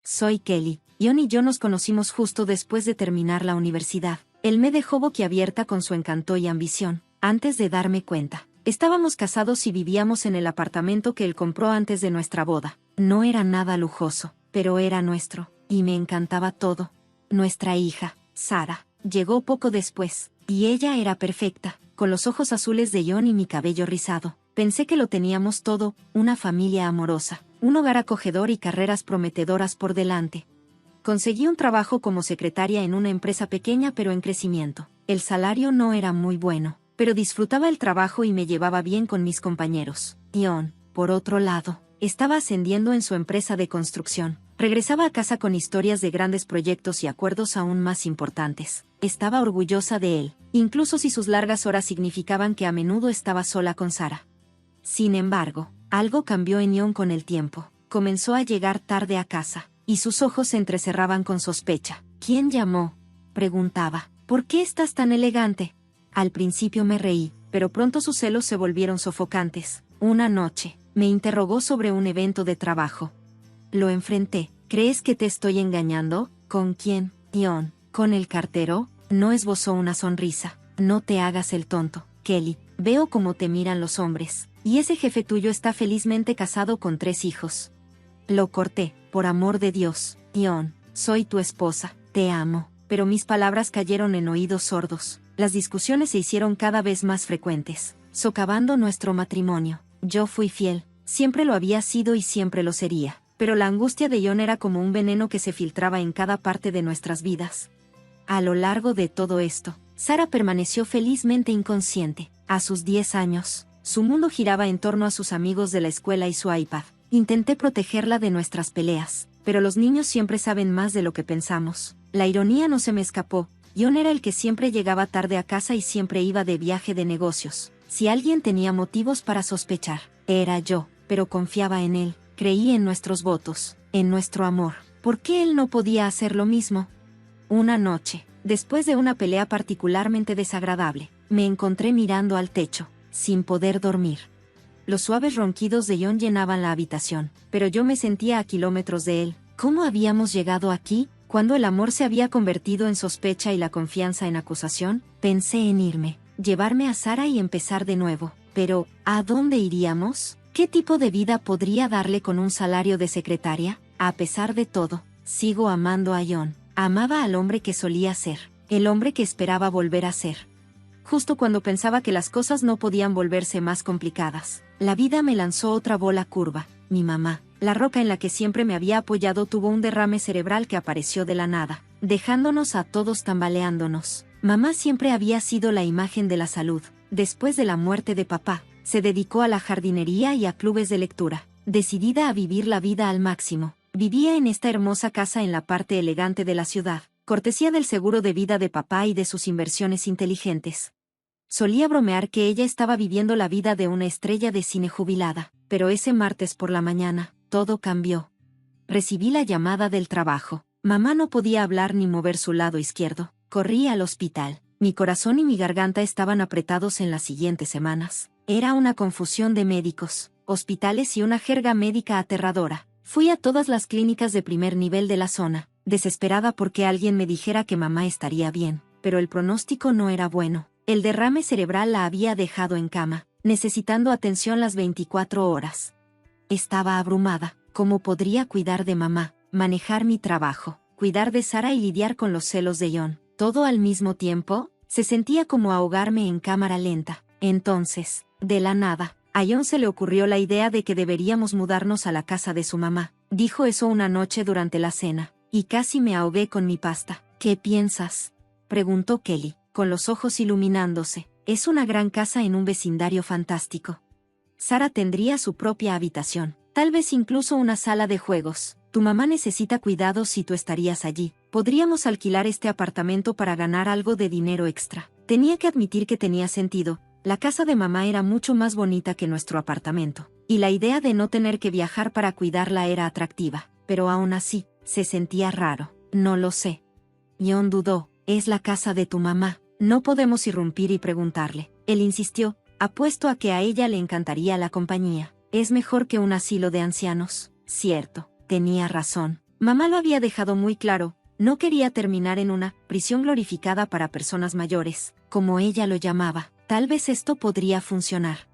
soy Kelly. Ion y yo nos conocimos justo después de terminar la universidad. Él me dejó boquiabierta con su encanto y ambición. Antes de darme cuenta, estábamos casados y vivíamos en el apartamento que él compró antes de nuestra boda. No era nada lujoso, pero era nuestro, y me encantaba todo. Nuestra hija, Sara, llegó poco después, y ella era perfecta, con los ojos azules de Ion y mi cabello rizado. Pensé que lo teníamos todo, una familia amorosa, un hogar acogedor y carreras prometedoras por delante. Conseguí un trabajo como secretaria en una empresa pequeña pero en crecimiento. El salario no era muy bueno, pero disfrutaba el trabajo y me llevaba bien con mis compañeros. Ion, por otro lado, estaba ascendiendo en su empresa de construcción. Regresaba a casa con historias de grandes proyectos y acuerdos aún más importantes. Estaba orgullosa de él, incluso si sus largas horas significaban que a menudo estaba sola con Sara. Sin embargo, algo cambió en Ion con el tiempo. Comenzó a llegar tarde a casa, y sus ojos se entrecerraban con sospecha. ¿Quién llamó?, preguntaba. ¿Por qué estás tan elegante? Al principio me reí, pero pronto sus celos se volvieron sofocantes. Una noche, me interrogó sobre un evento de trabajo. Lo enfrenté. ¿Crees que te estoy engañando? ¿Con quién, Ion? ¿Con el cartero? No esbozó una sonrisa. No te hagas el tonto, Kelly. Veo cómo te miran los hombres. Y ese jefe tuyo está felizmente casado con 3 hijos. Lo corté. Por amor de Dios, Ion, soy tu esposa. Te amo. Pero mis palabras cayeron en oídos sordos. Las discusiones se hicieron cada vez más frecuentes, socavando nuestro matrimonio. Yo fui fiel. Siempre lo había sido y siempre lo sería. Pero la angustia de Ion era como un veneno que se filtraba en cada parte de nuestras vidas. A lo largo de todo esto, Sara permaneció felizmente inconsciente. A sus 10 años, su mundo giraba en torno a sus amigos de la escuela y su iPad. Intenté protegerla de nuestras peleas, pero los niños siempre saben más de lo que pensamos. La ironía no se me escapó. Ion era el que siempre llegaba tarde a casa y siempre iba de viaje de negocios. Si alguien tenía motivos para sospechar, era yo, pero confiaba en él. Creí en nuestros votos, en nuestro amor. ¿Por qué él no podía hacer lo mismo? Una noche, después de una pelea particularmente desagradable, me encontré mirando al techo, sin poder dormir. Los suaves ronquidos de Ion llenaban la habitación, pero yo me sentía a kilómetros de él. ¿Cómo habíamos llegado aquí? Cuando el amor se había convertido en sospecha y la confianza en acusación, pensé en irme, llevarme a Sara y empezar de nuevo. Pero, ¿a dónde iríamos? ¿Qué tipo de vida podría darle con un salario de secretaria? A pesar de todo, sigo amando a Ion. Amaba al hombre que solía ser, el hombre que esperaba volver a ser. Justo cuando pensaba que las cosas no podían volverse más complicadas, la vida me lanzó otra bola curva. Mi mamá, la roca en la que siempre me había apoyado, tuvo un derrame cerebral que apareció de la nada, dejándonos a todos tambaleándonos. Mamá siempre había sido la imagen de la salud. Después de la muerte de papá, se dedicó a la jardinería y a clubes de lectura, decidida a vivir la vida al máximo. Vivía en esta hermosa casa en la parte elegante de la ciudad, cortesía del seguro de vida de papá y de sus inversiones inteligentes. Solía bromear que ella estaba viviendo la vida de una estrella de cine jubilada, pero ese martes por la mañana, todo cambió. Recibí la llamada del trabajo. Mamá no podía hablar ni mover su lado izquierdo. Corrí al hospital. Mi corazón y mi garganta estaban apretados en las siguientes semanas. Era una confusión de médicos, hospitales y una jerga médica aterradora. Fui a todas las clínicas de primer nivel de la zona, desesperada porque alguien me dijera que mamá estaría bien, pero el pronóstico no era bueno. El derrame cerebral la había dejado en cama, necesitando atención las 24 horas. Estaba abrumada. ¿Cómo podría cuidar de mamá, manejar mi trabajo, cuidar de Sara y lidiar con los celos de Ion? ¿Todo al mismo tiempo? Se sentía como ahogarme en cámara lenta. Entonces, de la nada, a Ion se le ocurrió la idea de que deberíamos mudarnos a la casa de su mamá. Dijo eso una noche durante la cena, y casi me ahogué con mi pasta. ¿Qué piensas?, preguntó Kelly, con los ojos iluminándose. Es una gran casa en un vecindario fantástico. Sara tendría su propia habitación, tal vez incluso una sala de juegos. Tu mamá necesita cuidados y tú estarías allí. Podríamos alquilar este apartamento para ganar algo de dinero extra. Tenía que admitir que tenía sentido. La casa de mamá era mucho más bonita que nuestro apartamento, y la idea de no tener que viajar para cuidarla era atractiva, pero aún así, se sentía raro. No lo sé. Ion dudó. Es la casa de tu mamá. No podemos irrumpir y preguntarle. Él insistió. Apuesto a que a ella le encantaría la compañía. Es mejor que un asilo de ancianos. Cierto, tenía razón. Mamá lo había dejado muy claro, no quería terminar en una prisión glorificada para personas mayores, como ella lo llamaba. Tal vez esto podría funcionar.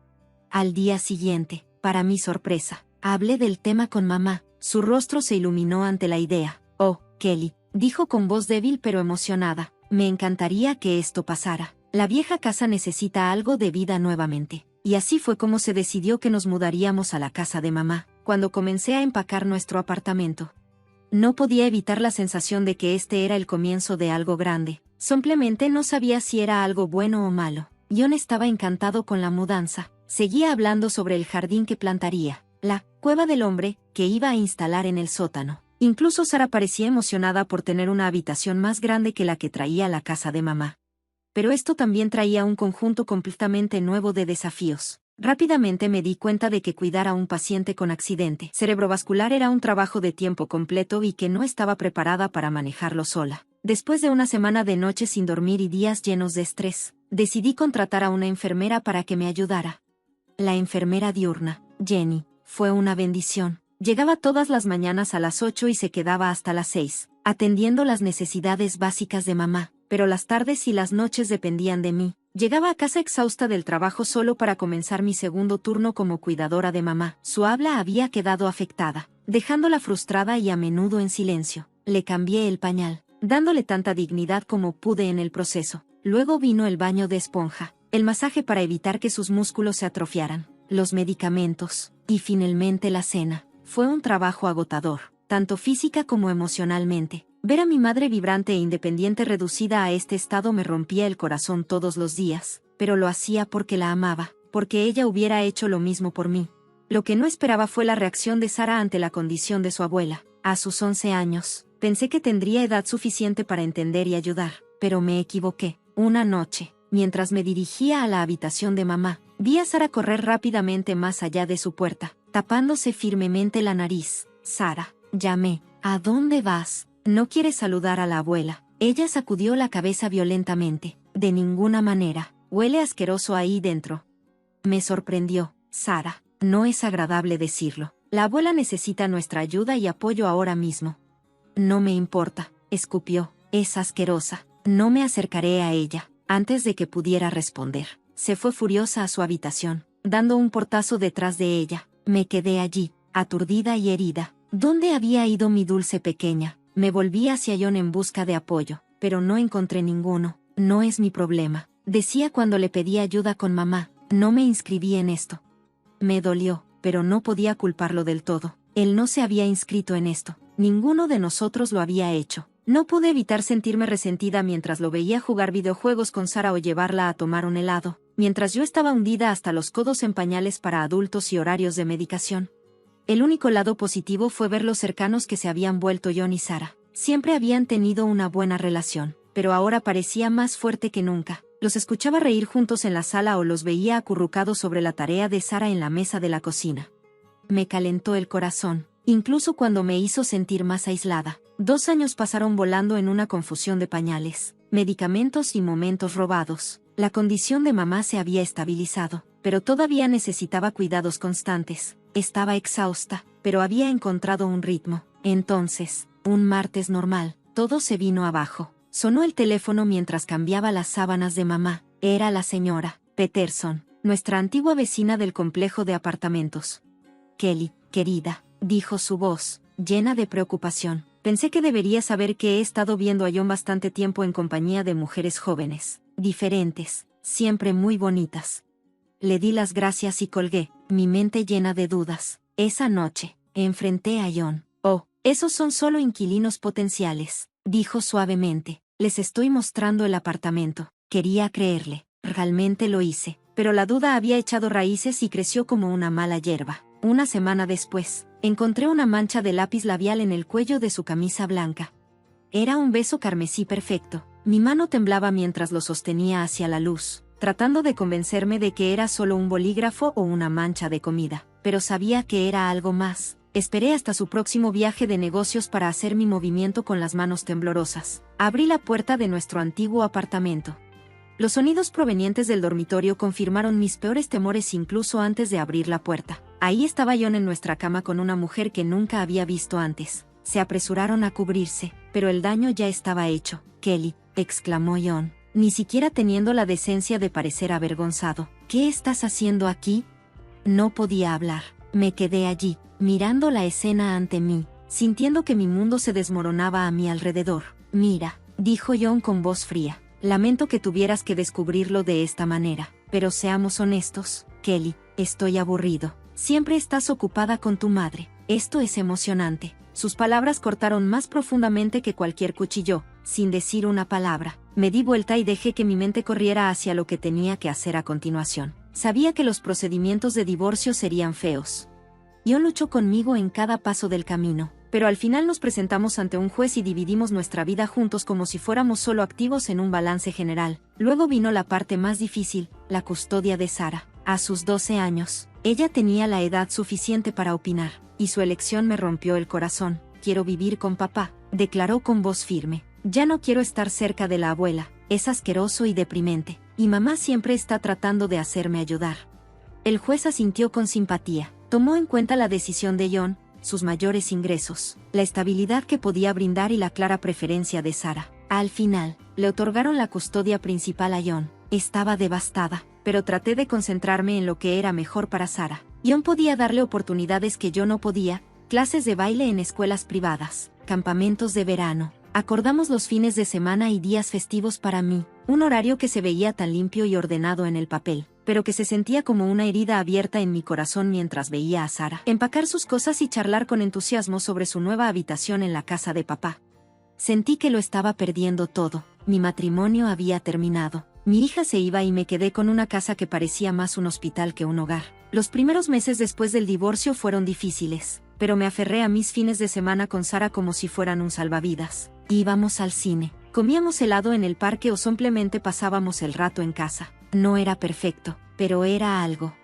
Al día siguiente, para mi sorpresa, hablé del tema con mamá. Su rostro se iluminó ante la idea. Oh, Kelly, dijo con voz débil pero emocionada, me encantaría que esto pasara. La vieja casa necesita algo de vida nuevamente. Y así fue como se decidió que nos mudaríamos a la casa de mamá, cuando comencé a empacar nuestro apartamento. No podía evitar la sensación de que este era el comienzo de algo grande. Simplemente no sabía si era algo bueno o malo. John estaba encantado con la mudanza. Seguía hablando sobre el jardín que plantaría, la cueva del hombre que iba a instalar en el sótano. Incluso Sara parecía emocionada por tener una habitación más grande que la que traía la casa de mamá. Pero esto también traía un conjunto completamente nuevo de desafíos. Rápidamente me di cuenta de que cuidar a un paciente con accidente cerebrovascular era un trabajo de tiempo completo y que no estaba preparada para manejarlo sola. Después de una semana de noches sin dormir y días llenos de estrés, decidí contratar a una enfermera para que me ayudara. La enfermera diurna, Jenny, fue una bendición. Llegaba todas las mañanas a las 8 y se quedaba hasta las 6, atendiendo las necesidades básicas de mamá, pero las tardes y las noches dependían de mí. Llegaba a casa exhausta del trabajo solo para comenzar mi segundo turno como cuidadora de mamá. Su habla había quedado afectada, dejándola frustrada y a menudo en silencio. Le cambié el pañal, dándole tanta dignidad como pude en el proceso. Luego vino el baño de esponja, el masaje para evitar que sus músculos se atrofiaran, los medicamentos, y finalmente la cena. Fue un trabajo agotador, tanto física como emocionalmente. Ver a mi madre vibrante e independiente reducida a este estado me rompía el corazón todos los días, pero lo hacía porque la amaba, porque ella hubiera hecho lo mismo por mí. Lo que no esperaba fue la reacción de Sara ante la condición de su abuela. A sus 11 años, pensé que tendría edad suficiente para entender y ayudar, pero me equivoqué. Una noche, mientras me dirigía a la habitación de mamá, vi a Sara correr rápidamente más allá de su puerta, tapándose firmemente la nariz. Sara, llamé, ¿a dónde vas? ¿No quieres saludar a la abuela? Ella sacudió la cabeza violentamente. De ninguna manera. Huele asqueroso ahí dentro. Me sorprendió. Sara, no es agradable decirlo. La abuela necesita nuestra ayuda y apoyo ahora mismo. No me importa, escupió. Es asquerosa. No me acercaré a ella. Antes de que pudiera responder, se fue furiosa a su habitación, dando un portazo detrás de ella. Me quedé allí, aturdida y herida. ¿Dónde había ido mi dulce pequeña? Me volví hacia John en busca de apoyo, pero no encontré ninguno. No es mi problema, decía cuando le pedí ayuda con mamá. No me inscribí en esto. Me dolió, pero no podía culparlo del todo. Él no se había inscrito en esto. Ninguno de nosotros lo había hecho. No pude evitar sentirme resentida mientras lo veía jugar videojuegos con Sara o llevarla a tomar un helado, mientras yo estaba hundida hasta los codos en pañales para adultos y horarios de medicación. El único lado positivo fue ver lo cercanos que se habían vuelto John y Sara. Siempre habían tenido una buena relación, pero ahora parecía más fuerte que nunca. Los escuchaba reír juntos en la sala o los veía acurrucados sobre la tarea de Sara en la mesa de la cocina. Me calentó el corazón, incluso cuando me hizo sentir más aislada. 2 años pasaron volando en una confusión de pañales, medicamentos y momentos robados. La condición de mamá se había estabilizado, pero todavía necesitaba cuidados constantes. Estaba exhausta, pero había encontrado un ritmo. Entonces, un martes normal, todo se vino abajo. Sonó el teléfono mientras cambiaba las sábanas de mamá. Era la señora Peterson, nuestra antigua vecina del complejo de apartamentos. Kelly, querida, dijo su voz, llena de preocupación. Pensé que deberías saber que he estado viendo a John bastante tiempo en compañía de mujeres jóvenes, diferentes, siempre muy bonitas. Le di las gracias y colgué, mi mente llena de dudas. Esa noche, enfrenté a John. Oh, esos son solo inquilinos potenciales, dijo suavemente. Les estoy mostrando el apartamento. Quería creerle, realmente lo hice, pero la duda había echado raíces y creció como una mala hierba. Una semana después, encontré una mancha de lápiz labial en el cuello de su camisa blanca. Era un beso carmesí perfecto. Mi mano temblaba mientras lo sostenía hacia la luz, tratando de convencerme de que era solo un bolígrafo o una mancha de comida, pero sabía que era algo más. Esperé hasta su próximo viaje de negocios para hacer mi movimiento con las manos temblorosas. Abrí la puerta de nuestro antiguo apartamento. Los sonidos provenientes del dormitorio confirmaron mis peores temores incluso antes de abrir la puerta. Ahí estaba John en nuestra cama con una mujer que nunca había visto antes. Se apresuraron a cubrirse, pero el daño ya estaba hecho. Kelly, exclamó John, ni siquiera teniendo la decencia de parecer avergonzado. ¿Qué estás haciendo aquí? No podía hablar. Me quedé allí, mirando la escena ante mí, sintiendo que mi mundo se desmoronaba a mi alrededor. Mira, dijo John con voz fría. Lamento que tuvieras que descubrirlo de esta manera, pero seamos honestos, Kelly, estoy aburrido. Siempre estás ocupada con tu madre. Esto es emocionante. Sus palabras cortaron más profundamente que cualquier cuchillo. Sin decir una palabra, me di vuelta y dejé que mi mente corriera hacia lo que tenía que hacer a continuación. Sabía que los procedimientos de divorcio serían feos. John luchó conmigo en cada paso del camino, pero al final nos presentamos ante un juez y dividimos nuestra vida juntos como si fuéramos solo activos en un balance general. Luego vino la parte más difícil, la custodia de Sarah. A sus 12 años, ella tenía la edad suficiente para opinar, y su elección me rompió el corazón. Quiero vivir con papá, declaró con voz firme. Ya no quiero estar cerca de la abuela, es asqueroso y deprimente, y mamá siempre está tratando de hacerme ayudar. El juez asintió con simpatía, tomó en cuenta la decisión de John, sus mayores ingresos, la estabilidad que podía brindar y la clara preferencia de Sarah. Al final, le otorgaron la custodia principal a John. Estaba devastada, pero traté de concentrarme en lo que era mejor para Sarah. John podía darle oportunidades que yo no podía, clases de baile en escuelas privadas, campamentos de verano. Acordamos los fines de semana y días festivos para mí, un horario que se veía tan limpio y ordenado en el papel, pero que se sentía como una herida abierta en mi corazón mientras veía a Sarah empacar sus cosas y charlar con entusiasmo sobre su nueva habitación en la casa de papá. Sentí que lo estaba perdiendo todo. Mi matrimonio había terminado. Mi hija se iba y me quedé con una casa que parecía más un hospital que un hogar. Los primeros meses después del divorcio fueron difíciles, pero me aferré a mis fines de semana con Sarah como si fueran un salvavidas. Íbamos al cine, comíamos helado en el parque o simplemente pasábamos el rato en casa. No era perfecto, pero era algo.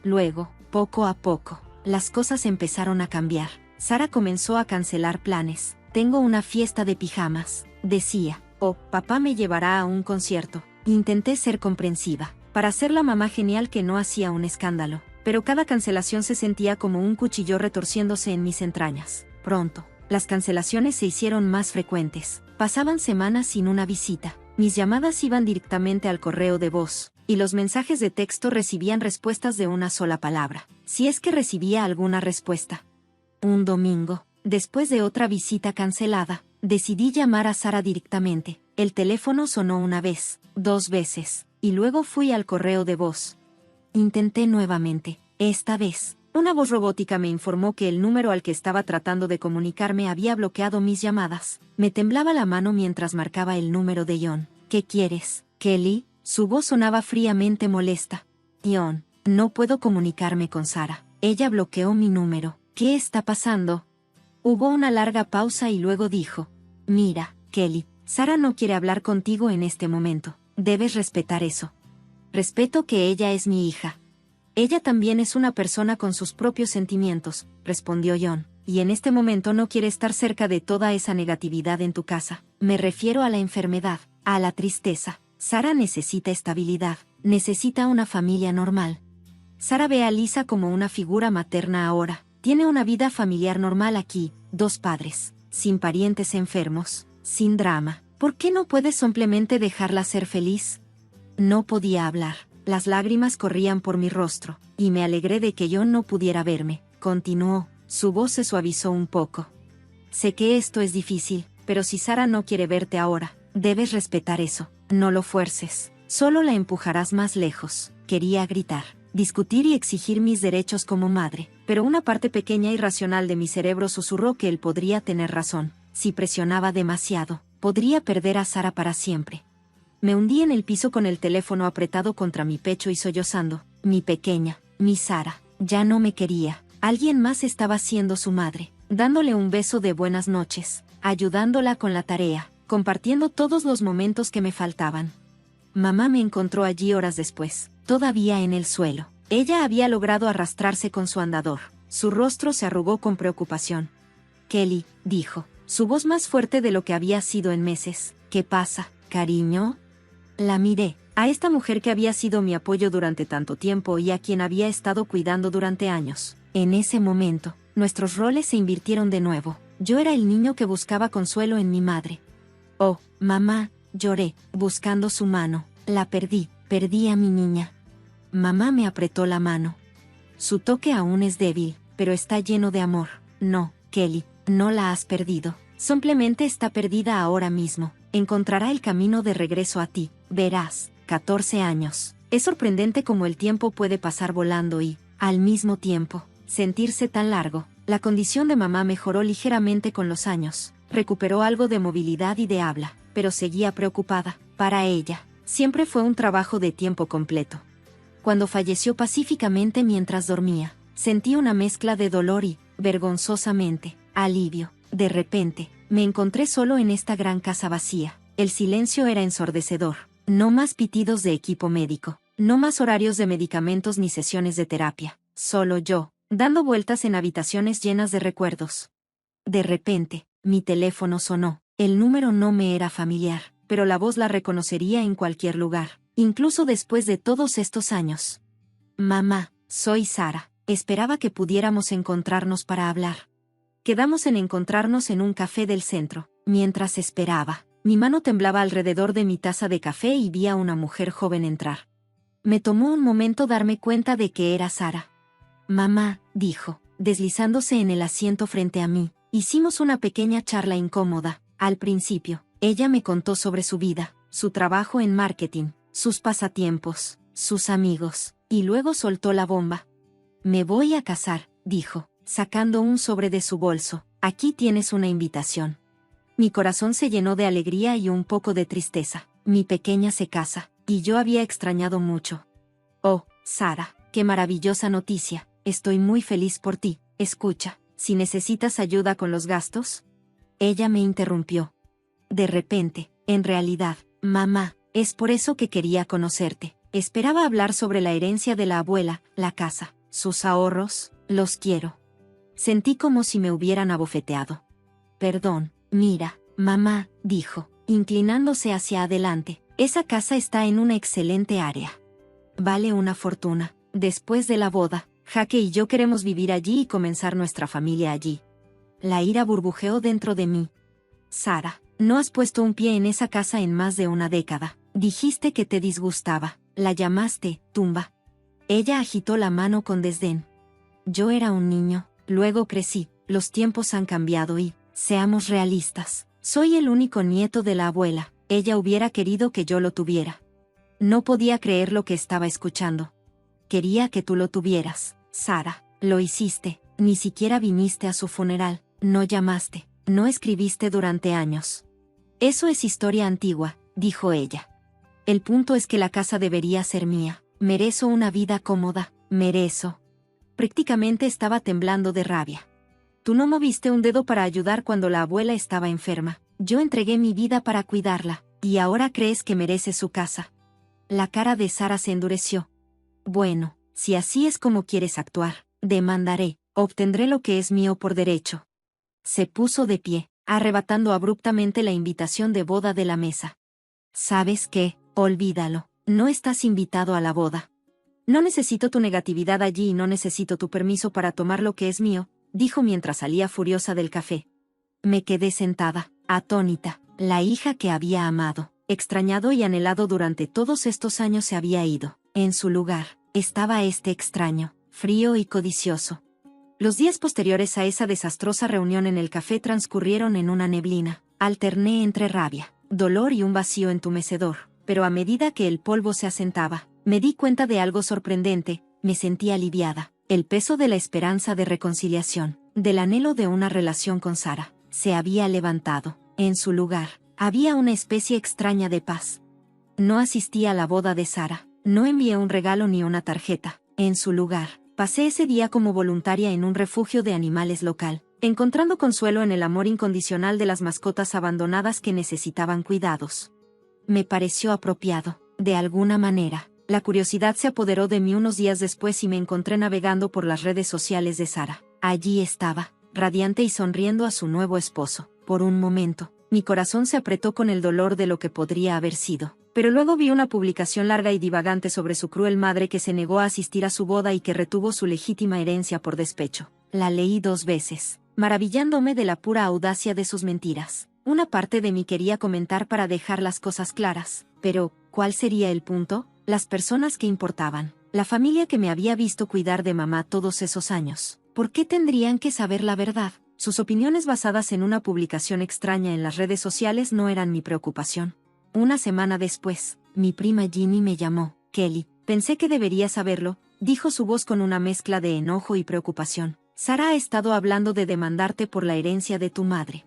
Luego, poco a poco, las cosas empezaron a cambiar. Sarah comenzó a cancelar planes. Tengo una fiesta de pijamas, decía. O, papá me llevará a un concierto. Intenté ser comprensiva, para ser la mamá genial que no hacía un escándalo, pero cada cancelación se sentía como un cuchillo retorciéndose en mis entrañas. Pronto, las cancelaciones se hicieron más frecuentes. Pasaban semanas sin una visita. Mis llamadas iban directamente al correo de voz, y los mensajes de texto recibían respuestas de una sola palabra, si es que recibía alguna respuesta. Un domingo, después de otra visita cancelada, decidí llamar a Sarah directamente. El teléfono sonó una vez, 2 veces, y luego fui al correo de voz. Intenté nuevamente. Esta vez, una voz robótica me informó que el número al que estaba tratando de comunicarme había bloqueado mis llamadas. Me temblaba la mano mientras marcaba el número de John. ¿Qué quieres, Kelly? Su voz sonaba fríamente molesta. John, no puedo comunicarme con Sarah. Ella bloqueó mi número. ¿Qué está pasando? Hubo una larga pausa y luego dijo: Mira, Kelly, Sarah no quiere hablar contigo en este momento. Debes respetar eso. Respeto que ella es mi hija. Ella también es una persona con sus propios sentimientos, respondió John, y en este momento no quiere estar cerca de toda esa negatividad en tu casa. Me refiero a la enfermedad, a la tristeza. Sarah necesita estabilidad, necesita una familia normal. Sarah ve a Lisa como una figura materna ahora. Tiene una vida familiar normal aquí, 2 padres, sin parientes enfermos, sin drama. ¿Por qué no puedes simplemente dejarla ser feliz? No podía hablar. Las lágrimas corrían por mi rostro, y me alegré de que John no pudiera verme. Continuó, su voz se suavizó un poco. Sé que esto es difícil, pero si Sarah no quiere verte ahora, debes respetar eso. No lo fuerces, solo la empujarás más lejos. Quería gritar, discutir y exigir mis derechos como madre, pero una parte pequeña y racional de mi cerebro susurró que él podría tener razón. Si presionaba demasiado, podría perder a Sarah para siempre. Me hundí en el piso con el teléfono apretado contra mi pecho y sollozando. Mi pequeña, mi Sarah, ya no me quería. Alguien más estaba siendo su madre, dándole un beso de buenas noches, ayudándola con la tarea, compartiendo todos los momentos que me faltaban. Mamá me encontró allí horas después, todavía en el suelo. Ella había logrado arrastrarse con su andador. Su rostro se arrugó con preocupación. Kelly, dijo, su voz más fuerte de lo que había sido en meses. ¿Qué pasa, cariño? La miré, a esta mujer que había sido mi apoyo durante tanto tiempo y a quien había estado cuidando durante años. En ese momento, nuestros roles se invirtieron de nuevo. Yo era el niño que buscaba consuelo en mi madre. Oh, mamá, lloré, buscando su mano. La perdí a mi niña. Mamá me apretó la mano. Su toque aún es débil, pero está lleno de amor. No, Kelly, no la has perdido. Simplemente está perdida ahora mismo. Encontrará el camino de regreso a ti. Verás, 14 años. Es sorprendente cómo el tiempo puede pasar volando y, al mismo tiempo, sentirse tan largo. La condición de mamá mejoró ligeramente con los años. Recuperó algo de movilidad y de habla, pero seguía preocupada. Para ella, siempre fue un trabajo de tiempo completo. Cuando falleció pacíficamente mientras dormía, sentí una mezcla de dolor y, vergonzosamente, alivio. De repente, me encontré solo en esta gran casa vacía. El silencio era ensordecedor. No más pitidos de equipo médico. No más horarios de medicamentos ni sesiones de terapia. Solo yo, dando vueltas en habitaciones llenas de recuerdos. De repente, mi teléfono sonó. El número no me era familiar, pero la voz la reconocería en cualquier lugar, incluso después de todos estos años. Mamá, soy Sara. Esperaba que pudiéramos encontrarnos para hablar. Quedamos en encontrarnos en un café del centro. Mientras esperaba, mi mano temblaba alrededor de mi taza de café y vi a una mujer joven entrar. Me tomó un momento darme cuenta de que era Sara. Mamá, dijo, deslizándose en el asiento frente a mí. Hicimos una pequeña charla incómoda. Al principio, ella me contó sobre su vida, su trabajo en marketing, sus pasatiempos, sus amigos, y luego soltó la bomba. Me voy a casar, dijo, sacando un sobre de su bolso. Aquí tienes una invitación. Mi corazón se llenó de alegría y un poco de tristeza. Mi pequeña se casa, y yo había extrañado mucho. Oh, Sara, qué maravillosa noticia. Estoy muy feliz por ti. Escucha, si necesitas ayuda con los gastos. Ella me interrumpió. De repente, en realidad, mamá, es por eso que quería conocerte. Esperaba hablar sobre la herencia de la abuela, la casa, sus ahorros. Los quiero. Sentí como si me hubieran abofeteado. Perdón, mira, mamá, dijo, inclinándose hacia adelante. Esa casa está en una excelente área. Vale una fortuna. Después de la boda, Jaque y yo queremos vivir allí y comenzar nuestra familia allí. La ira burbujeó dentro de mí. Sara, no has puesto un pie en esa casa en más de una década. Dijiste que te disgustaba. La llamaste tumba. Ella agitó la mano con desdén. Yo era un niño, luego crecí, los tiempos han cambiado y, seamos realistas, soy el único nieto de la abuela. Ella hubiera querido que yo lo tuviera. No podía creer lo que estaba escuchando. Quería que tú lo tuvieras, Sara. Lo hiciste, ni siquiera viniste a su funeral, no llamaste, no escribiste durante años. Eso es historia antigua, dijo ella. El punto es que la casa debería ser mía. Merezco una vida cómoda, merezco. Prácticamente estaba temblando de rabia. Tú no moviste un dedo para ayudar cuando la abuela estaba enferma. Yo entregué mi vida para cuidarla, y ahora crees que merece su casa. La cara de Sara se endureció. Bueno, si así es como quieres actuar, demandaré, obtendré lo que es mío por derecho. Se puso de pie, arrebatando abruptamente la invitación de boda de la mesa. ¿Sabes qué? Olvídalo, no estás invitado a la boda. No necesito tu negatividad allí y no necesito tu permiso para tomar lo que es mío, dijo mientras salía furiosa del café. Me quedé sentada, atónita. La hija que había amado, extrañado y anhelado durante todos estos años se había ido. En su lugar, estaba este extraño, frío y codicioso. Los días posteriores a esa desastrosa reunión en el café transcurrieron en una neblina. Alterné entre rabia, dolor y un vacío entumecedor, pero a medida que el polvo se asentaba, me di cuenta de algo sorprendente. Me sentí aliviada. El peso de la esperanza de reconciliación, del anhelo de una relación con Sara, se había levantado. En su lugar, había una especie extraña de paz. No asistí a la boda de Sara, no envié un regalo ni una tarjeta. En su lugar, pasé ese día como voluntaria en un refugio de animales local, encontrando consuelo en el amor incondicional de las mascotas abandonadas que necesitaban cuidados. Me pareció apropiado, de alguna manera. La curiosidad se apoderó de mí unos días después y me encontré navegando por las redes sociales de Sara. Allí estaba, radiante y sonriendo a su nuevo esposo. Por un momento, mi corazón se apretó con el dolor de lo que podría haber sido. Pero luego vi una publicación larga y divagante sobre su cruel madre que se negó a asistir a su boda y que retuvo su legítima herencia por despecho. La leí 2 veces. maravillándome de la pura audacia de sus mentiras. Una parte de mí quería comentar para dejar las cosas claras, pero, ¿cuál sería el punto? Las personas que importaban, la familia que me había visto cuidar de mamá todos esos años. ¿Por qué tendrían que saber la verdad? Sus opiniones basadas en una publicación extraña en las redes sociales no eran mi preocupación. Una semana después, mi prima Ginny me llamó. Kelly, pensé que deberías saberlo, dijo su voz con una mezcla de enojo y preocupación. Sara ha estado hablando de demandarte por la herencia de tu madre.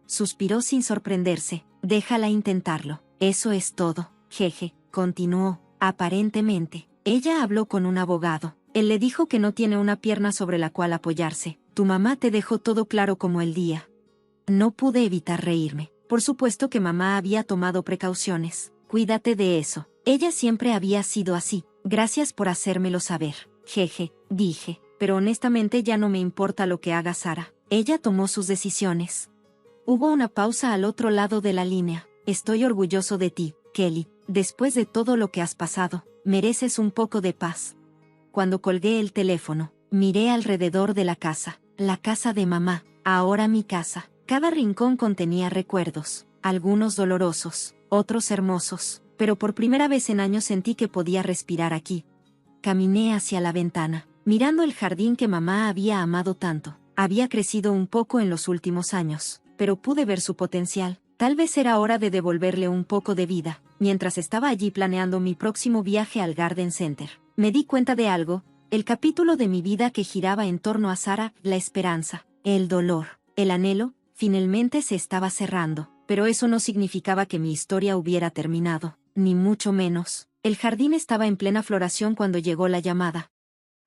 Suspiró sin sorprenderse. Déjala intentarlo. Eso es todo. Jeje, continuó. Aparentemente, ella habló con un abogado. Él le dijo que no tiene una pierna sobre la cual apoyarse. Tu mamá te dejó todo claro como el día. No pude evitar reírme. Por supuesto que mamá había tomado precauciones. Cuídate de eso. Ella siempre había sido así. Gracias por hacérmelo saber. Jeje, dije. Pero honestamente ya no me importa lo que haga Sara. Ella tomó sus decisiones. Hubo una pausa al otro lado de la línea. Estoy orgulloso de ti, Kelly. Después de todo lo que has pasado, mereces un poco de paz. Cuando colgué el teléfono, miré alrededor de la casa. La casa de mamá, ahora mi casa. Cada rincón contenía recuerdos, algunos dolorosos, otros hermosos, pero por primera vez en años sentí que podía respirar aquí. Caminé hacia la ventana, mirando el jardín que mamá había amado tanto. Había crecido un poco en los últimos años, pero pude ver su potencial. Tal vez era hora de devolverle un poco de vida. Mientras estaba allí planeando mi próximo viaje al Garden Center, me di cuenta de algo, el capítulo de mi vida que giraba en torno a Sara, la esperanza, el dolor, el anhelo, finalmente se estaba cerrando, pero eso no significaba que mi historia hubiera terminado, ni mucho menos. El jardín estaba en plena floración cuando llegó la llamada.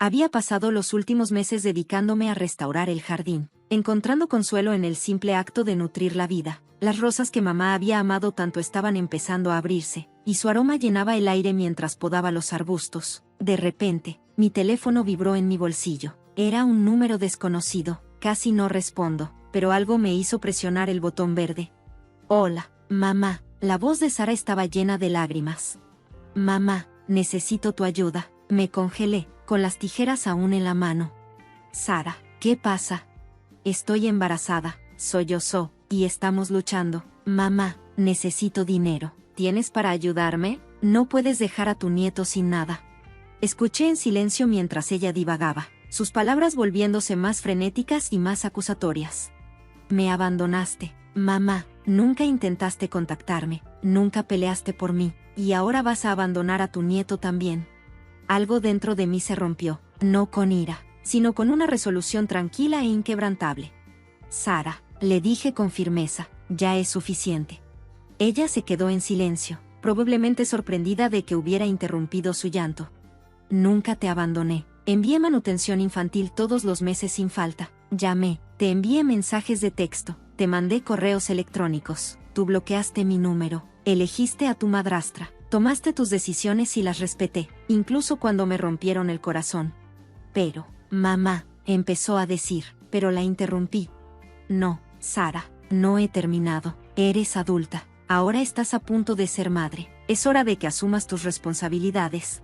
Había pasado los últimos meses dedicándome a restaurar el jardín, encontrando consuelo en el simple acto de nutrir la vida. Las rosas que mamá había amado tanto estaban empezando a abrirse, y su aroma llenaba el aire mientras podaba los arbustos. De repente, mi teléfono vibró en mi bolsillo. Era un número desconocido. Casi no respondo, pero algo me hizo presionar el botón verde. Hola, mamá. La voz de Sara estaba llena de lágrimas. Mamá, necesito tu ayuda. Me congelé, con las tijeras aún en la mano. Sara, ¿qué pasa? Estoy embarazada, sollozó, y estamos luchando. Mamá, necesito dinero. ¿Tienes para ayudarme? No puedes dejar a tu nieto sin nada. Escuché en silencio mientras ella divagaba, sus palabras volviéndose más frenéticas y más acusatorias. Me abandonaste, mamá, nunca intentaste contactarme, nunca peleaste por mí, y ahora vas a abandonar a tu nieto también. Algo dentro de mí se rompió, no con ira, sino con una resolución tranquila e inquebrantable. Sara, le dije con firmeza, ya es suficiente. Ella se quedó en silencio, probablemente sorprendida de que hubiera interrumpido su llanto. Nunca te abandoné. Envié manutención infantil todos los meses sin falta. Llamé, te envié mensajes de texto, te mandé correos electrónicos. Tú bloqueaste mi número, elegiste a tu madrastra, tomaste tus decisiones y las respeté, incluso cuando me rompieron el corazón. Pero, mamá, empezó a decir, pero la interrumpí. No, Sara, no he terminado. Eres adulta. Ahora estás a punto de ser madre. Es hora de que asumas tus responsabilidades.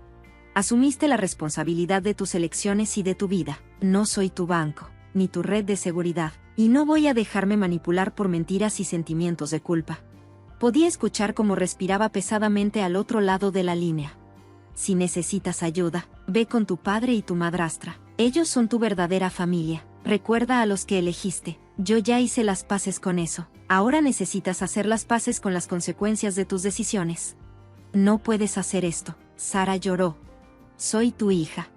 Asumiste la responsabilidad de tus elecciones y de tu vida. No soy tu banco, ni tu red de seguridad, y no voy a dejarme manipular por mentiras y sentimientos de culpa. Podía escuchar cómo respiraba pesadamente al otro lado de la línea. Si necesitas ayuda, ve con tu padre y tu madrastra. Ellos son tu verdadera familia. Recuerda a los que elegiste. Yo ya hice las paces con eso. Ahora necesitas hacer las paces con las consecuencias de tus decisiones. No puedes hacer esto. Sara lloró. Soy tu hija.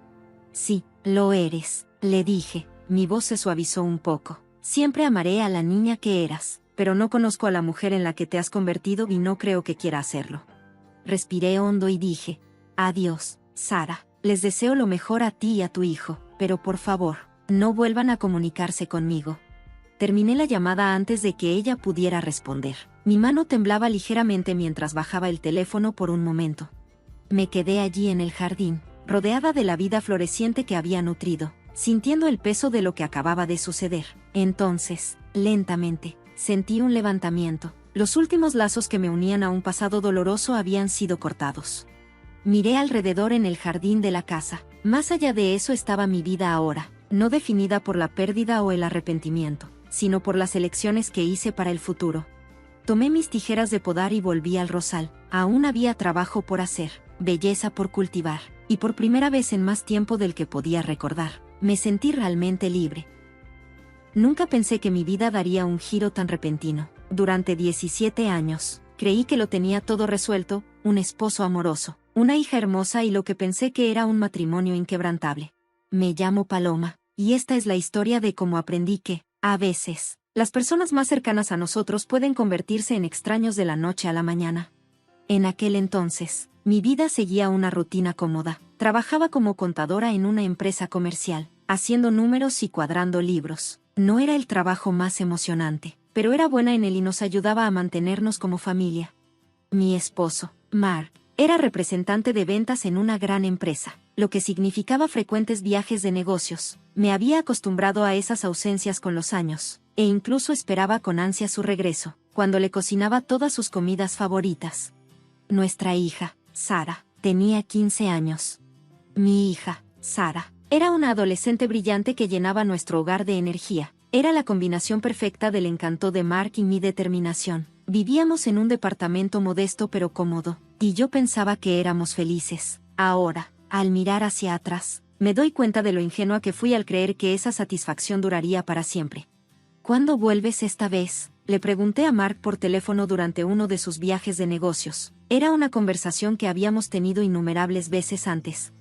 Sí, lo eres, le dije. Mi voz se suavizó un poco. Siempre amaré a la niña que eras, pero no conozco a la mujer en la que te has convertido y no creo que quiera hacerlo. Respiré hondo y dije, adiós, Sara. Les deseo lo mejor a ti y a tu hijo, pero por favor, no vuelvan a comunicarse conmigo. Terminé la llamada antes de que ella pudiera responder. Mi mano temblaba ligeramente mientras bajaba el teléfono por un momento. Me quedé allí en el jardín, rodeada de la vida floreciente que había nutrido, sintiendo el peso de lo que acababa de suceder. Entonces, lentamente, sentí un levantamiento. Los últimos lazos que me unían a un pasado doloroso habían sido cortados. Miré alrededor en el jardín de la casa. Más allá de eso estaba mi vida ahora. no definida por la pérdida o el arrepentimiento, sino por las elecciones que hice para el futuro. Tomé mis tijeras de podar y volví al rosal. Aún había trabajo por hacer, belleza por cultivar, y por primera vez en más tiempo del que podía recordar, me sentí realmente libre. Nunca pensé que mi vida daría un giro tan repentino. Durante 17 años, creí que lo tenía todo resuelto, un esposo amoroso, una hija hermosa y lo que pensé que era un matrimonio inquebrantable. Me llamo Paloma, y esta es la historia de cómo aprendí que, a veces, las personas más cercanas a nosotros pueden convertirse en extraños de la noche a la mañana. En aquel entonces, mi vida seguía una rutina cómoda. Trabajaba como contadora en una empresa comercial, haciendo números y cuadrando libros. No era el trabajo más emocionante, pero era buena en él y nos ayudaba a mantenernos como familia. Mi esposo, Mark, era representante de ventas en una gran empresa, lo que significaba frecuentes viajes de negocios. Me había acostumbrado a esas ausencias con los años, e incluso esperaba con ansia su regreso, cuando le cocinaba todas sus comidas favoritas. Nuestra hija, Sara, tenía 15 años. Mi hija, Sara, era una adolescente brillante que llenaba nuestro hogar de energía. Era la combinación perfecta del encanto de Mark y mi determinación. Vivíamos en un departamento modesto pero cómodo, y yo pensaba que éramos felices. Ahora, al mirar hacia atrás, me doy cuenta de lo ingenua que fui al creer que esa satisfacción duraría para siempre. ¿Cuándo vuelves esta vez?, le pregunté a Mark por teléfono durante uno de sus viajes de negocios. Era una conversación que habíamos tenido innumerables veces antes.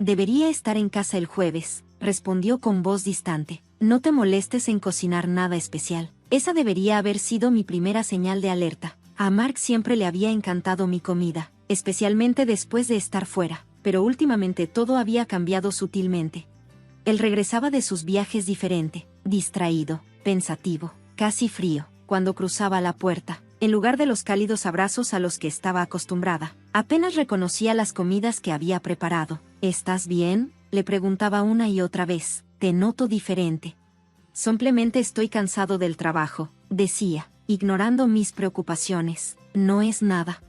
Debería estar en casa el jueves, respondió con voz distante. No te molestes en cocinar nada especial. Esa debería haber sido mi primera señal de alerta. A Mark siempre le había encantado mi comida, especialmente después de estar fuera, pero últimamente todo había cambiado sutilmente. Él regresaba de sus viajes diferente, distraído, pensativo, casi frío, cuando cruzaba la puerta. En lugar de los cálidos abrazos a los que estaba acostumbrada, apenas reconocía las comidas que había preparado. ¿Estás bien?, le preguntaba una y otra vez. Te noto diferente. Simplemente estoy cansado del trabajo, decía, ignorando mis preocupaciones. No es nada.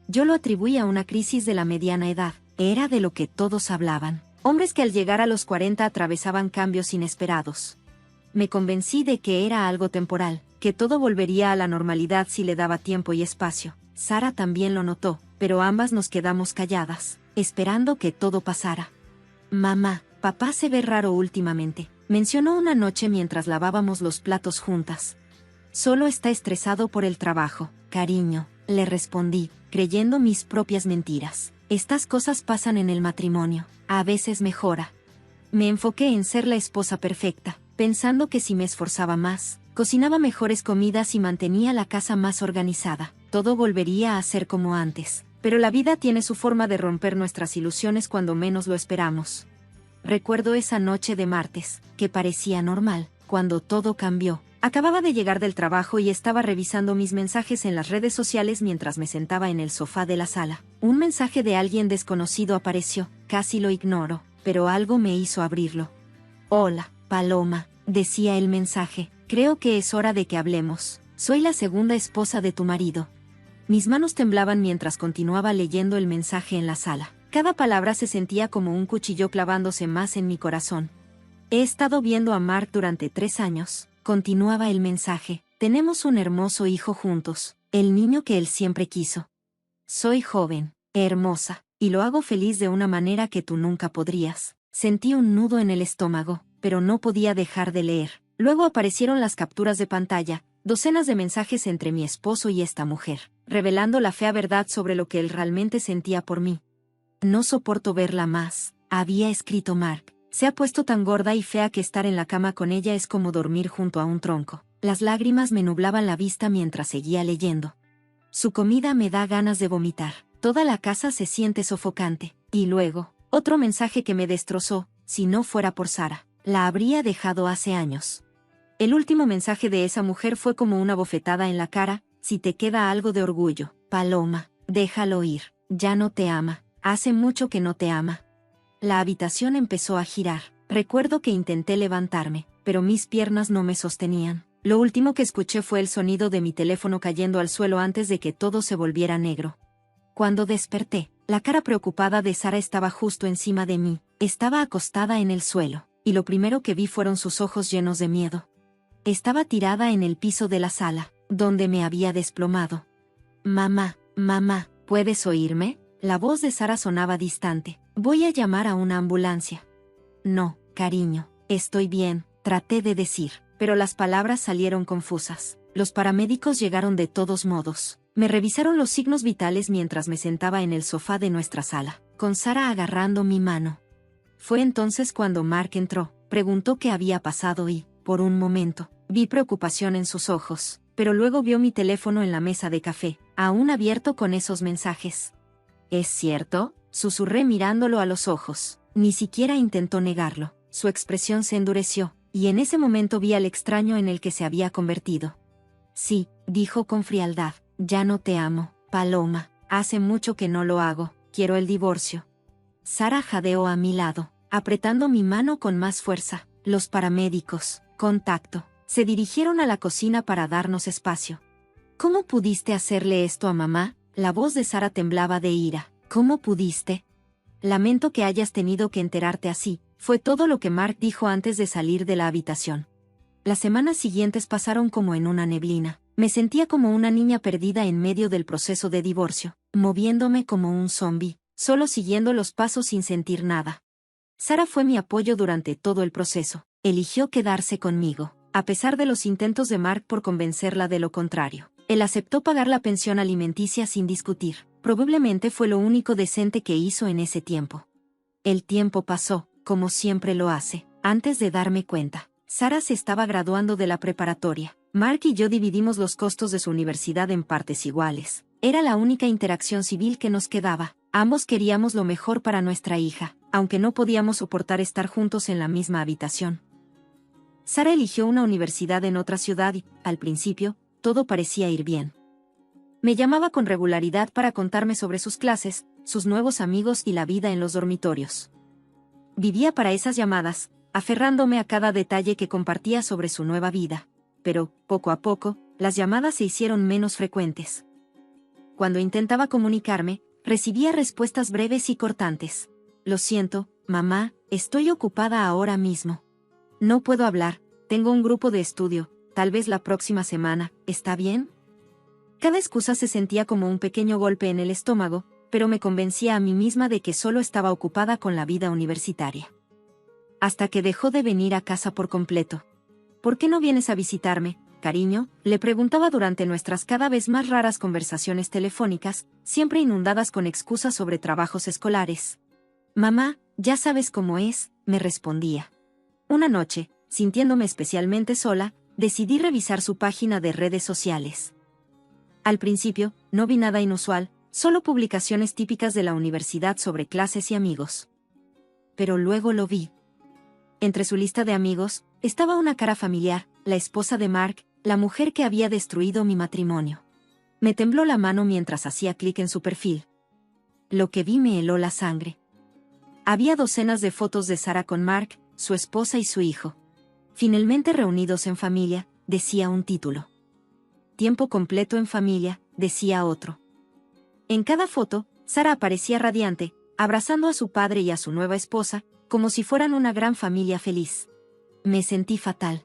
Yo lo atribuía a una crisis de la mediana edad. Era de lo que todos hablaban. Hombres que al llegar a los 40 atravesaban cambios inesperados. Me convencí de que era algo temporal, que todo volvería a la normalidad si le daba tiempo y espacio. Sara también lo notó, pero ambas nos quedamos calladas, esperando que todo pasara. Mamá, papá se ve raro últimamente, mencionó una noche mientras lavábamos los platos juntas. Solo está estresado por el trabajo, cariño, le respondí, creyendo mis propias mentiras. Estas cosas pasan en el matrimonio, a veces mejora. Me enfoqué en ser la esposa perfecta, pensando que si me esforzaba más, cocinaba mejores comidas y mantenía la casa más organizada, todo volvería a ser como antes. Pero la vida tiene su forma de romper nuestras ilusiones cuando menos lo esperamos. Recuerdo esa noche de martes, que parecía normal, cuando todo cambió. Acababa de llegar del trabajo y estaba revisando mis mensajes en las redes sociales mientras me sentaba en el sofá de la sala. Un mensaje de alguien desconocido apareció, casi lo ignoro, pero algo me hizo abrirlo. Hola, Paloma, decía el mensaje, creo que es hora de que hablemos. Soy la segunda esposa de tu marido. Mis manos temblaban mientras continuaba leyendo el mensaje en la sala. Cada palabra se sentía como un cuchillo clavándose más en mi corazón. He estado viendo a Mark durante 3 años, continuaba el mensaje. Tenemos un hermoso hijo juntos, el niño que él siempre quiso. Soy joven, hermosa, y lo hago feliz de una manera que tú nunca podrías. Sentí un nudo en el estómago, pero no podía dejar de leer. Luego aparecieron las capturas de pantalla, docenas de mensajes entre mi esposo y esta mujer, revelando la fea verdad sobre lo que él realmente sentía por mí. No soporto verla más, había escrito Mark. Se ha puesto tan gorda y fea que estar en la cama con ella es como dormir junto a un tronco. Las lágrimas me nublaban la vista mientras seguía leyendo. Su comida me da ganas de vomitar. Toda la casa se siente sofocante. Y luego, otro mensaje que me destrozó. Si no fuera por Sara, la habría dejado hace años. El último mensaje de esa mujer fue como una bofetada en la cara. Si te queda algo de orgullo, Paloma, déjalo ir. Ya no te ama. Hace mucho que no te ama. La habitación empezó a girar. Recuerdo que intenté levantarme, pero mis piernas no me sostenían. Lo último que escuché fue el sonido de mi teléfono cayendo al suelo antes de que todo se volviera negro. Cuando desperté, la cara preocupada de Sara estaba justo encima de mí. Estaba acostada en el suelo, y lo primero que vi fueron sus ojos llenos de miedo. Estaba tirada en el piso de la sala, donde me había desplomado. Mamá, mamá, ¿puedes oírme? La voz de Sara sonaba distante. Voy a llamar a una ambulancia. No, cariño, estoy bien, traté de decir, pero las palabras salieron confusas. Los paramédicos llegaron de todos modos. Me revisaron los signos vitales mientras me sentaba en el sofá de nuestra sala, con Sara agarrando mi mano. Fue entonces cuando Mark entró, preguntó qué había pasado y, por un momento, vi preocupación en sus ojos, pero luego vio mi teléfono en la mesa de café, aún abierto con esos mensajes. ¿Es cierto?, susurré mirándolo a los ojos. Ni siquiera intentó negarlo. Su expresión se endureció, y en ese momento vi al extraño en el que se había convertido. Sí, dijo con frialdad, ya no te amo, Paloma, hace mucho que no lo hago, quiero el divorcio. Sara jadeó a mi lado, apretando mi mano con más fuerza. Los paramédicos, contacto, se dirigieron a la cocina para darnos espacio. ¿Cómo pudiste hacerle esto a mamá? La voz de Sara temblaba de ira. ¿Cómo pudiste? Lamento que hayas tenido que enterarte así, fue todo lo que Mark dijo antes de salir de la habitación. Las semanas siguientes pasaron como en una neblina. Me sentía como una niña perdida en medio del proceso de divorcio, moviéndome como un zombi, solo siguiendo los pasos sin sentir nada. Sara fue mi apoyo durante todo el proceso. Eligió quedarse conmigo, a pesar de los intentos de Mark por convencerla de lo contrario. Él aceptó pagar la pensión alimenticia sin discutir. Probablemente fue lo único decente que hizo en ese tiempo. El tiempo pasó, como siempre lo hace. Antes de darme cuenta, Sara se estaba graduando de la preparatoria. Mark y yo dividimos los costos de su universidad en partes iguales. Era la única interacción civil que nos quedaba. Ambos queríamos lo mejor para nuestra hija, aunque no podíamos soportar estar juntos en la misma habitación. Sara eligió una universidad en otra ciudad y, al principio, todo parecía ir bien. Me llamaba con regularidad para contarme sobre sus clases, sus nuevos amigos y la vida en los dormitorios. Vivía para esas llamadas, aferrándome a cada detalle que compartía sobre su nueva vida. Pero, poco a poco, las llamadas se hicieron menos frecuentes. Cuando intentaba comunicarme, recibía respuestas breves y cortantes. Lo siento, mamá, estoy ocupada ahora mismo. No puedo hablar, tengo un grupo de estudio, tal vez la próxima semana, ¿está bien? Cada excusa se sentía como un pequeño golpe en el estómago, pero me convencía a mí misma de que solo estaba ocupada con la vida universitaria. Hasta que dejó de venir a casa por completo. ¿Por qué no vienes a visitarme, cariño?, le preguntaba durante nuestras cada vez más raras conversaciones telefónicas, siempre inundadas con excusas sobre trabajos escolares. Mamá, ya sabes cómo es, me respondía. Una noche, sintiéndome especialmente sola, decidí revisar su página de redes sociales. Al principio, no vi nada inusual, solo publicaciones típicas de la universidad sobre clases y amigos. Pero luego lo vi. Entre su lista de amigos, estaba una cara familiar, la esposa de Mark, la mujer que había destruido mi matrimonio. Me tembló la mano mientras hacía clic en su perfil. Lo que vi me heló la sangre. Había docenas de fotos de Sara con Mark, su esposa y su hijo. Finalmente reunidos en familia, decía un título. Tiempo completo en familia, decía otro. En cada foto, Sara aparecía radiante, abrazando a su padre y a su nueva esposa, como si fueran una gran familia feliz. Me sentí fatal.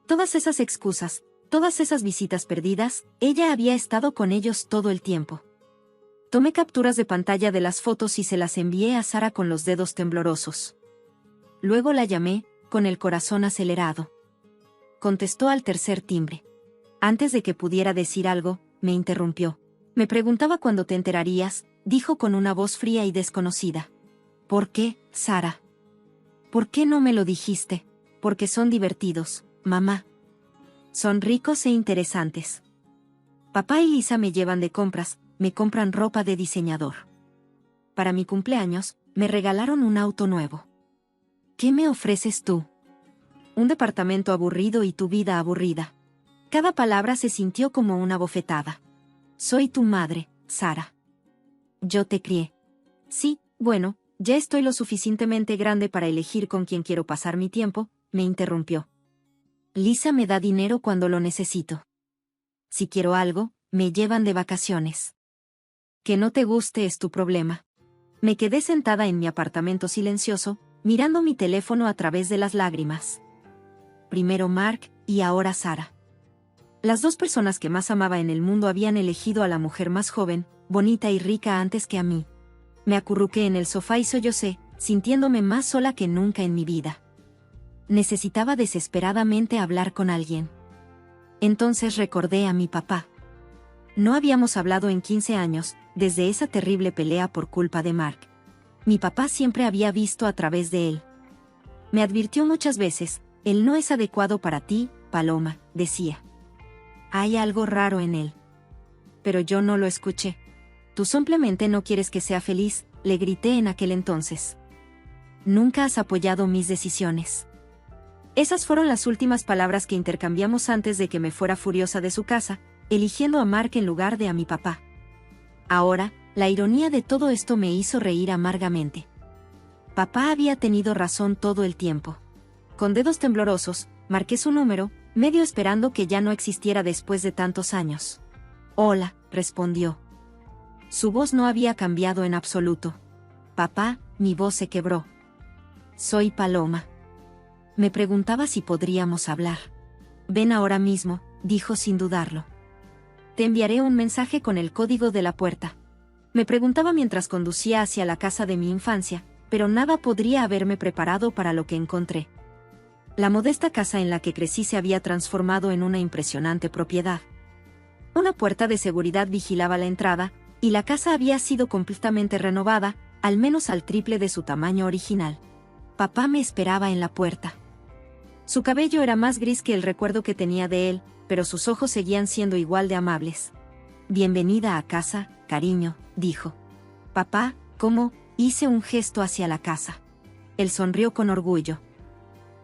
Todas esas excusas, todas esas visitas perdidas, ella había estado con ellos todo el tiempo. Tomé capturas de pantalla de las fotos y se las envié a Sara con los dedos temblorosos. Luego la llamé, con el corazón acelerado. Contestó al tercer timbre. Antes de que pudiera decir algo, me interrumpió. Me preguntaba cuándo te enterarías, dijo con una voz fría y desconocida. ¿Por qué, Sara? ¿Por qué no me lo dijiste? Porque son divertidos, mamá. Son ricos e interesantes. Papá y Lisa me llevan de compras, me compran ropa de diseñador. Para mi cumpleaños, me regalaron un auto nuevo. ¿Qué me ofreces tú? Un departamento aburrido y tu vida aburrida. Cada palabra se sintió como una bofetada. Soy tu madre, Sara. Yo te crié. Sí, bueno, ya estoy lo suficientemente grande para elegir con quién quiero pasar mi tiempo, me interrumpió. Lisa me da dinero cuando lo necesito. Si quiero algo, me llevan de vacaciones. Que no te guste es tu problema. Me quedé sentada en mi apartamento silencioso, mirando mi teléfono a través de las lágrimas. Primero Mark, y ahora Sara. Las dos personas que más amaba en el mundo habían elegido a la mujer más joven, bonita y rica antes que a mí. Me acurruqué en el sofá y sollocé, sintiéndome más sola que nunca en mi vida. Necesitaba desesperadamente hablar con alguien. Entonces recordé a mi papá. No habíamos hablado en 15 años, desde esa terrible pelea por culpa de Mark. Mi papá siempre había visto a través de él. Me advirtió muchas veces, él no es adecuado para ti, Paloma, decía. Hay algo raro en él. Pero yo no lo escuché. Tú simplemente no quieres que sea feliz, le grité en aquel entonces. Nunca has apoyado mis decisiones. Esas fueron las últimas palabras que intercambiamos antes de que me fuera furiosa de su casa, eligiendo a Mark en lugar de a mi papá. Ahora, la ironía de todo esto me hizo reír amargamente. Papá había tenido razón todo el tiempo. Con dedos temblorosos, marqué su número, medio esperando que ya no existiera después de tantos años. Hola, respondió. Su voz no había cambiado en absoluto. Papá, mi voz se quebró. Soy Paloma. Me preguntaba si podríamos hablar. Ven ahora mismo, dijo sin dudarlo. Te enviaré un mensaje con el código de la puerta. Me preguntaba mientras conducía hacia la casa de mi infancia, pero nada podría haberme preparado para lo que encontré. La modesta casa en la que crecí se había transformado en una impresionante propiedad. Una puerta de seguridad vigilaba la entrada, y la casa había sido completamente renovada, al menos al triple de su tamaño original. Papá me esperaba en la puerta. Su cabello era más gris que el recuerdo que tenía de él, pero sus ojos seguían siendo igual de amables. Bienvenida a casa, cariño, dijo. Papá, ¿cómo? Hice un gesto hacia la casa. Él sonrió con orgullo.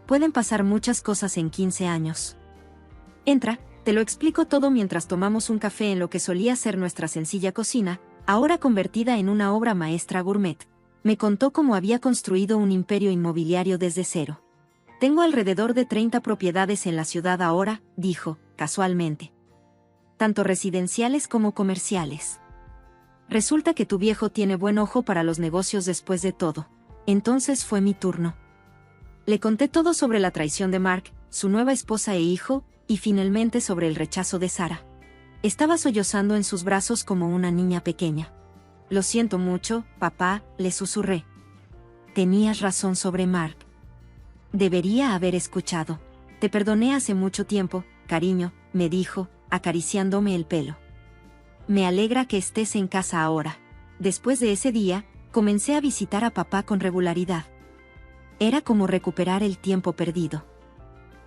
Pueden pasar muchas cosas en 15 años. Entra, te lo explico todo mientras tomamos un café en lo que solía ser nuestra sencilla cocina, ahora convertida en una obra maestra gourmet. Me contó cómo había construido un imperio inmobiliario desde cero. Tengo alrededor de 30 propiedades en la ciudad ahora, dijo, casualmente. Tanto residenciales como comerciales. Resulta que tu viejo tiene buen ojo para los negocios después de todo. Entonces fue mi turno. Le conté todo sobre la traición de Mark, su nueva esposa e hijo, y finalmente sobre el rechazo de Sara. Estaba sollozando en sus brazos como una niña pequeña. Lo siento mucho, papá, le susurré. Tenías razón sobre Mark. Debería haber escuchado. Te perdoné hace mucho tiempo, cariño, me dijo, acariciándome el pelo. Me alegra que estés en casa ahora. Después de ese día, comencé a visitar a papá con regularidad. Era como recuperar el tiempo perdido.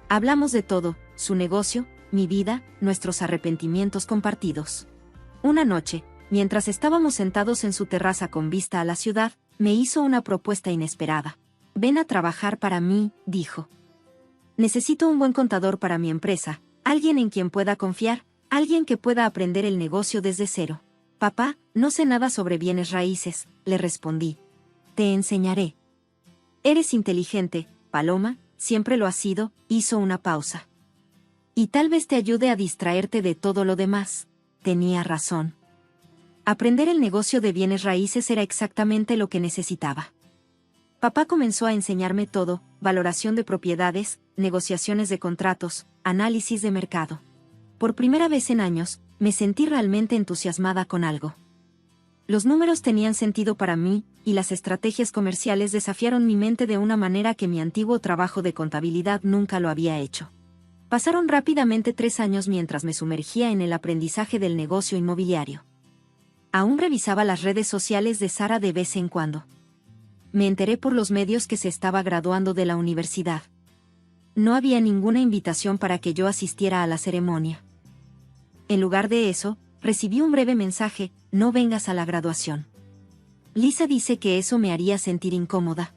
Hablamos de todo, su negocio, mi vida, nuestros arrepentimientos compartidos. Una noche, mientras estábamos sentados en su terraza con vista a la ciudad, me hizo una propuesta inesperada. Ven a trabajar para mí, dijo. Necesito un buen contador para mi empresa, alguien en quien pueda confiar, alguien que pueda aprender el negocio desde cero. Papá, no sé nada sobre bienes raíces, le respondí. Te enseñaré. Eres inteligente, Paloma, siempre lo has sido, hizo una pausa. Y tal vez te ayude a distraerte de todo lo demás. Tenía razón. Aprender el negocio de bienes raíces era exactamente lo que necesitaba. Papá comenzó a enseñarme todo, valoración de propiedades, negociaciones de contratos, análisis de mercado. Por primera vez en años, me sentí realmente entusiasmada con algo. Los números tenían sentido para mí, y las estrategias comerciales desafiaron mi mente de una manera que mi antiguo trabajo de contabilidad nunca lo había hecho. Pasaron rápidamente 3 años mientras me sumergía en el aprendizaje del negocio inmobiliario. Aún revisaba las redes sociales de Sara de vez en cuando. Me enteré por los medios que se estaba graduando de la universidad. No había ninguna invitación para que yo asistiera a la ceremonia. En lugar de eso, recibí un breve mensaje: no vengas a la graduación. Lisa dice que eso me haría sentir incómoda.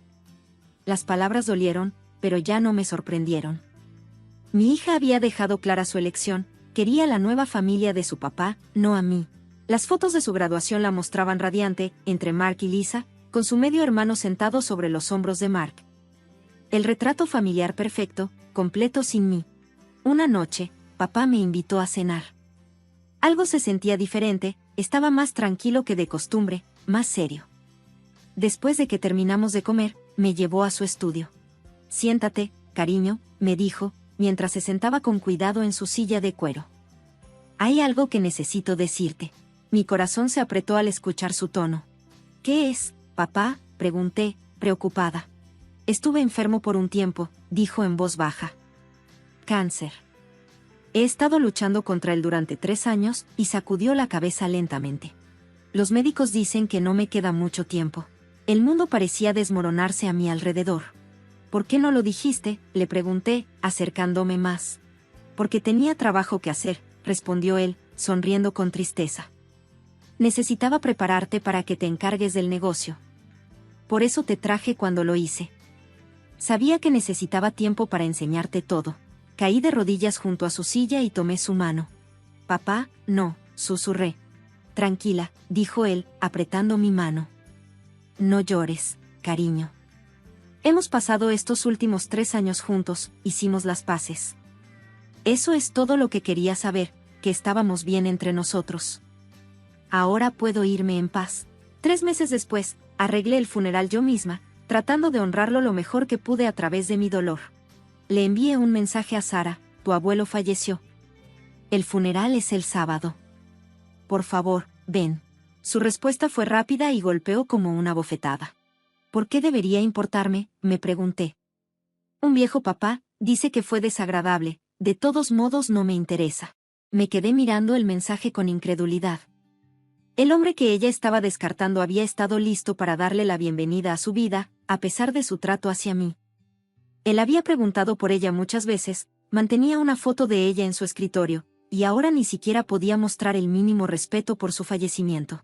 Las palabras dolieron, pero ya no me sorprendieron. Mi hija había dejado clara su elección, quería la nueva familia de su papá, no a mí. Las fotos de su graduación la mostraban radiante, entre Mark y Lisa, con su medio hermano sentado sobre los hombros de Mark. El retrato familiar perfecto, completo sin mí. Una noche, papá me invitó a cenar. Algo se sentía diferente, estaba más tranquilo que de costumbre, más serio. Después de que terminamos de comer, me llevó a su estudio. Siéntate, cariño, me dijo, mientras se sentaba con cuidado en su silla de cuero. Hay algo que necesito decirte. Mi corazón se apretó al escuchar su tono. ¿Qué es, papá?, pregunté, preocupada. Estuve enfermo por un tiempo, dijo en voz baja. Cáncer. He estado luchando contra él durante 3 años, y sacudió la cabeza lentamente. Los médicos dicen que no me queda mucho tiempo. El mundo parecía desmoronarse a mi alrededor. ¿Por qué no lo dijiste?, le pregunté, acercándome más. Porque tenía trabajo que hacer, respondió él, sonriendo con tristeza. Necesitaba prepararte para que te encargues del negocio. Por eso te traje cuando lo hice. Sabía que necesitaba tiempo para enseñarte todo. Caí de rodillas junto a su silla y tomé su mano. Papá, no, susurré. Tranquila, dijo él, apretando mi mano. No llores, cariño. Hemos pasado estos últimos 3 años juntos, hicimos las paces. Eso es todo lo que quería saber, que estábamos bien entre nosotros. Ahora puedo irme en paz. 3 meses después, arreglé el funeral yo misma, tratando de honrarlo lo mejor que pude a través de mi dolor. Le envié un mensaje a Sara: tu abuelo falleció. El funeral es el sábado. Por favor, ven. Su respuesta fue rápida y golpeó como una bofetada. ¿Por qué debería importarme?, me pregunté. Un viejo papá dice que fue desagradable, de todos modos no me interesa. Me quedé mirando el mensaje con incredulidad. El hombre que ella estaba descartando había estado listo para darle la bienvenida a su vida, a pesar de su trato hacia mí. Él había preguntado por ella muchas veces, mantenía una foto de ella en su escritorio, y ahora ni siquiera podía mostrar el mínimo respeto por su fallecimiento.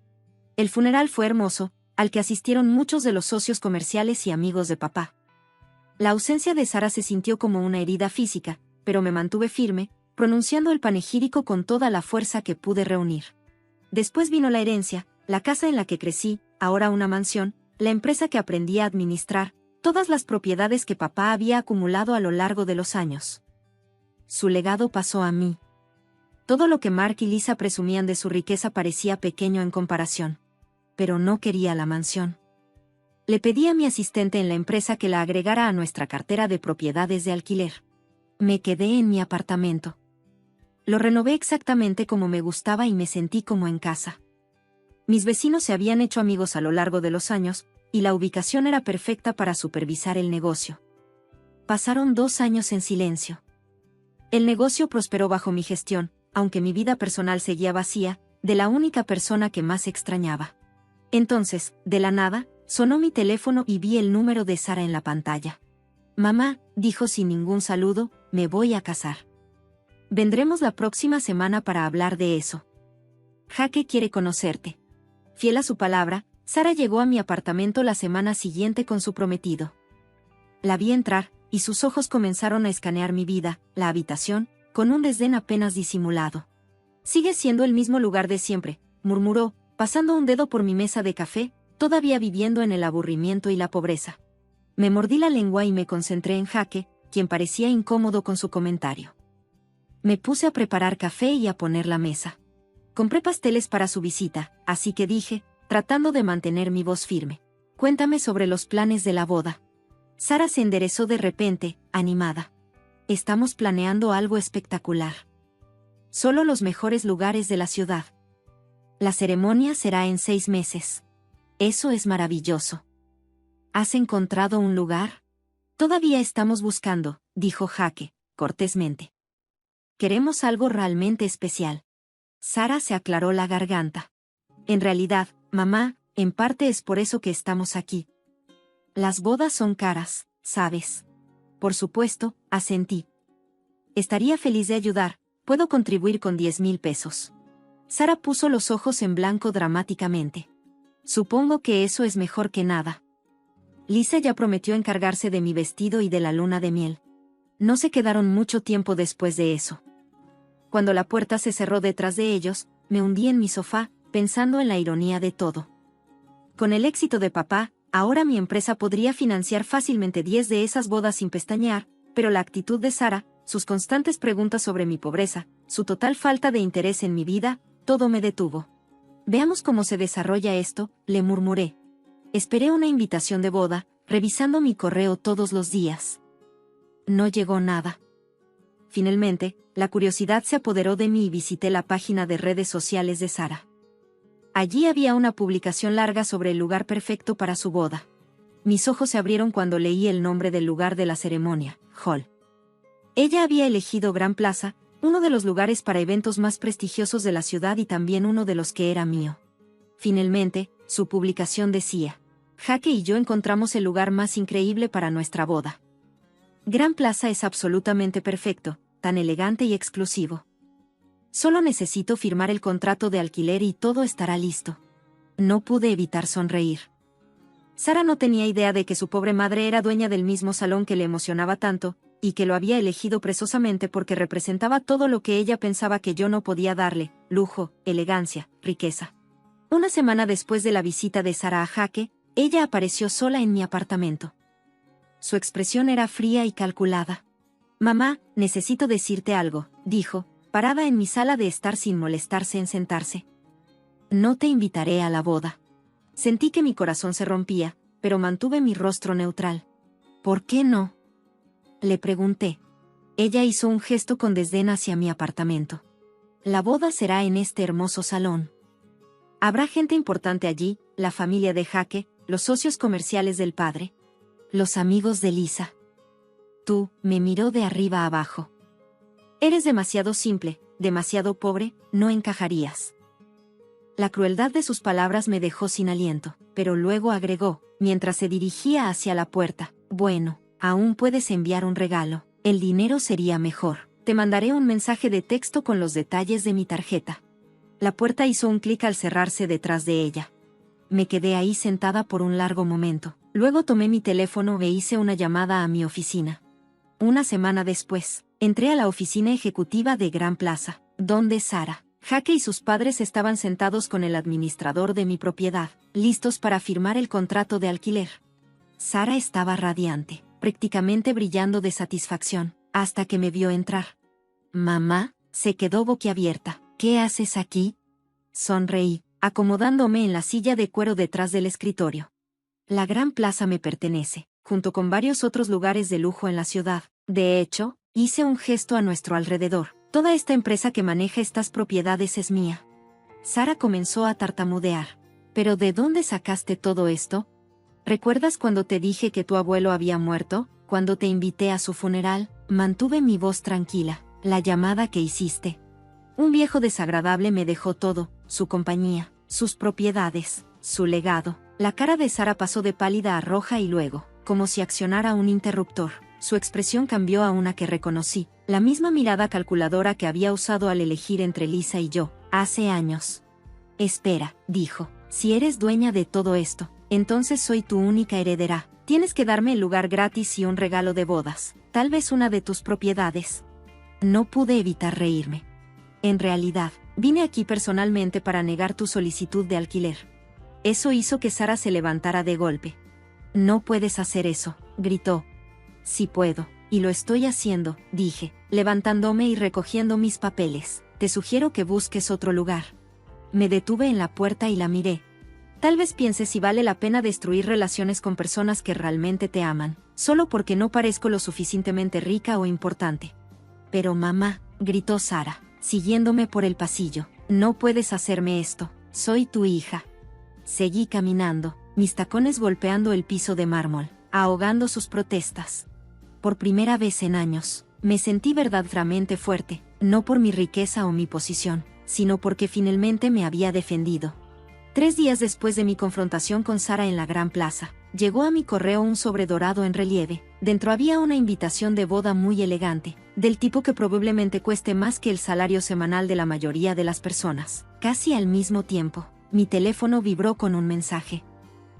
El funeral fue hermoso, al que asistieron muchos de los socios comerciales y amigos de papá. La ausencia de Sara se sintió como una herida física, pero me mantuve firme, pronunciando el panegírico con toda la fuerza que pude reunir. Después vino la herencia, la casa en la que crecí, ahora una mansión, la empresa que aprendí a administrar, todas las propiedades que papá había acumulado a lo largo de los años. Su legado pasó a mí. Todo lo que Mark y Lisa presumían de su riqueza parecía pequeño en comparación. Pero no quería la mansión. Le pedí a mi asistente en la empresa que la agregara a nuestra cartera de propiedades de alquiler. Me quedé en mi apartamento. Lo renové exactamente como me gustaba y me sentí como en casa. Mis vecinos se habían hecho amigos a lo largo de los años, y la ubicación era perfecta para supervisar el negocio. Pasaron 2 años en silencio. El negocio prosperó bajo mi gestión, aunque mi vida personal seguía vacía, de la única persona que más extrañaba. Entonces, de la nada, sonó mi teléfono y vi el número de Sara en la pantalla. Mamá, dijo sin ningún saludo, me voy a casar. Vendremos la próxima semana para hablar de eso. Jake quiere conocerte. Fiel a su palabra, Sara llegó a mi apartamento la semana siguiente con su prometido. La vi entrar, y sus ojos comenzaron a escanear mi vida, la habitación, con un desdén apenas disimulado. Sigue siendo el mismo lugar de siempre, murmuró, pasando un dedo por mi mesa de café, todavía viviendo en el aburrimiento y la pobreza. Me mordí la lengua y me concentré en Jake, quien parecía incómodo con su comentario. Me puse a preparar café y a poner la mesa. Compré pasteles para su visita, así que dije, tratando de mantener mi voz firme: cuéntame sobre los planes de la boda. Sara se enderezó de repente, animada. Estamos planeando algo espectacular. Solo los mejores lugares de la ciudad. La ceremonia será en 6 meses. Eso es maravilloso. ¿Has encontrado un lugar? Todavía estamos buscando, dijo Jake, cortésmente. Queremos algo realmente especial. Sara se aclaró la garganta. En realidad, mamá, en parte es por eso que estamos aquí. Las bodas son caras, ¿sabes? Por supuesto, asentí. Estaría feliz de ayudar, puedo contribuir con 10,000 pesos. Sara puso los ojos en blanco dramáticamente. Supongo que eso es mejor que nada. Lisa ya prometió encargarse de mi vestido y de la luna de miel. No se quedaron mucho tiempo después de eso. Cuando la puerta se cerró detrás de ellos, me hundí en mi sofá, pensando en la ironía de todo. Con el éxito de papá, ahora mi empresa podría financiar fácilmente 10 de esas bodas sin pestañear, pero la actitud de Sara, sus constantes preguntas sobre mi pobreza, su total falta de interés en mi vida, todo me detuvo. Veamos cómo se desarrolla esto, le murmuré. Esperé una invitación de boda, revisando mi correo todos los días. No llegó nada. Finalmente, la curiosidad se apoderó de mí y visité la página de redes sociales de Sara. Allí había una publicación larga sobre el lugar perfecto para su boda. Mis ojos se abrieron cuando leí el nombre del lugar de la ceremonia, Hall. Ella había elegido Gran Plaza, uno de los lugares para eventos más prestigiosos de la ciudad y también uno de los que era mío. Finalmente, su publicación decía: Jake y yo encontramos el lugar más increíble para nuestra boda. Gran Plaza es absolutamente perfecto, tan elegante y exclusivo. Solo necesito firmar el contrato de alquiler y todo estará listo. No pude evitar sonreír. Sara no tenía idea de que su pobre madre era dueña del mismo salón que le emocionaba tanto, y que lo había elegido precisamente porque representaba todo lo que ella pensaba que yo no podía darle: lujo, elegancia, riqueza. Una semana después de la visita de Sara a Jake, ella apareció sola en mi apartamento. Su expresión era fría y calculada. «Mamá, necesito decirte algo», dijo, parada en mi sala de estar sin molestarse en sentarse. «No te invitaré a la boda». Sentí que mi corazón se rompía, pero mantuve mi rostro neutral. «¿Por qué no?», le pregunté. Ella hizo un gesto con desdén hacia mi apartamento. «La boda será en este hermoso salón. Habrá gente importante allí, la familia de Jake, los socios comerciales del padre, los amigos de Lisa». Tú, me miró de arriba a abajo. «Eres demasiado simple, demasiado pobre, no encajarías». La crueldad de sus palabras me dejó sin aliento, pero luego agregó, mientras se dirigía hacia la puerta: «Bueno, aún puedes enviar un regalo, el dinero sería mejor. Te mandaré un mensaje de texto con los detalles de mi tarjeta». La puerta hizo un clic al cerrarse detrás de ella. Me quedé ahí sentada por un largo momento. Luego tomé mi teléfono e hice una llamada a mi oficina. Una semana después, entré a la oficina ejecutiva de Gran Plaza, donde Sara, Jake y sus padres estaban sentados con el administrador de mi propiedad, listos para firmar el contrato de alquiler. Sara estaba radiante, prácticamente brillando de satisfacción, hasta que me vio entrar. «Mamá», se quedó boquiabierta. «¿Qué haces aquí?». Sonreí, acomodándome en la silla de cuero detrás del escritorio. La Gran Plaza me pertenece, junto con varios otros lugares de lujo en la ciudad. De hecho, hice un gesto a nuestro alrededor. «Toda esta empresa que maneja estas propiedades es mía». Sara comenzó a tartamudear. «¿Pero de dónde sacaste todo esto? ¿Recuerdas cuando te dije que tu abuelo había muerto? Cuando te invité a su funeral?» Mantuve mi voz tranquila. «La llamada que hiciste. Un viejo desagradable me dejó todo, su compañía, sus propiedades, su legado». La cara de Sara pasó de pálida a roja y luego, como si accionara un interruptor, su expresión cambió a una que reconocí, la misma mirada calculadora que había usado al elegir entre Lisa y yo, hace años. «Espera», dijo, «si eres dueña de todo esto, entonces soy tu única heredera. Tienes que darme el lugar gratis y un regalo de bodas, tal vez una de tus propiedades». No pude evitar reírme. «En realidad, vine aquí personalmente para negar tu solicitud de alquiler». Eso hizo que Sara se levantara de golpe. «No puedes hacer eso», gritó. «Sí puedo, y lo estoy haciendo», dije, levantándome y recogiendo mis papeles. «Te sugiero que busques otro lugar». Me detuve en la puerta y la miré. «Tal vez pienses si vale la pena destruir relaciones con personas que realmente te aman, solo porque no parezco lo suficientemente rica o importante». «Pero mamá», gritó Sara, siguiéndome por el pasillo, «no puedes hacerme esto, soy tu hija». Seguí caminando, mis tacones golpeando el piso de mármol, ahogando sus protestas. Por primera vez en años, me sentí verdaderamente fuerte, no por mi riqueza o mi posición, sino porque finalmente me había defendido. 3 días después de mi confrontación con Sara en la Gran Plaza, llegó a mi correo un sobre dorado en relieve. Dentro había una invitación de boda muy elegante, del tipo que probablemente cueste más que el salario semanal de la mayoría de las personas. Casi al mismo tiempo, mi teléfono vibró con un mensaje.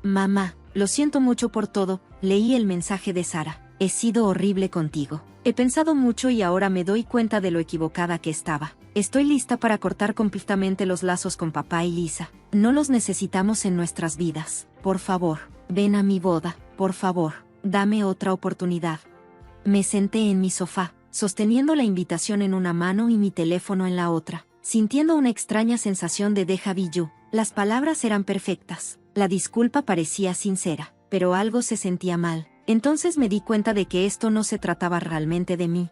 «Mamá, lo siento mucho por todo», leí el mensaje de Sara. «He sido horrible contigo. He pensado mucho y ahora me doy cuenta de lo equivocada que estaba. Estoy lista para cortar completamente los lazos con papá y Lisa. No los necesitamos en nuestras vidas. Por favor, ven a mi boda, por favor, dame otra oportunidad». Me senté en mi sofá, sosteniendo la invitación en una mano y mi teléfono en la otra, sintiendo una extraña sensación de déjà vu. Las palabras eran perfectas, la disculpa parecía sincera, pero algo se sentía mal. Entonces me di cuenta de que esto no se trataba realmente de mí.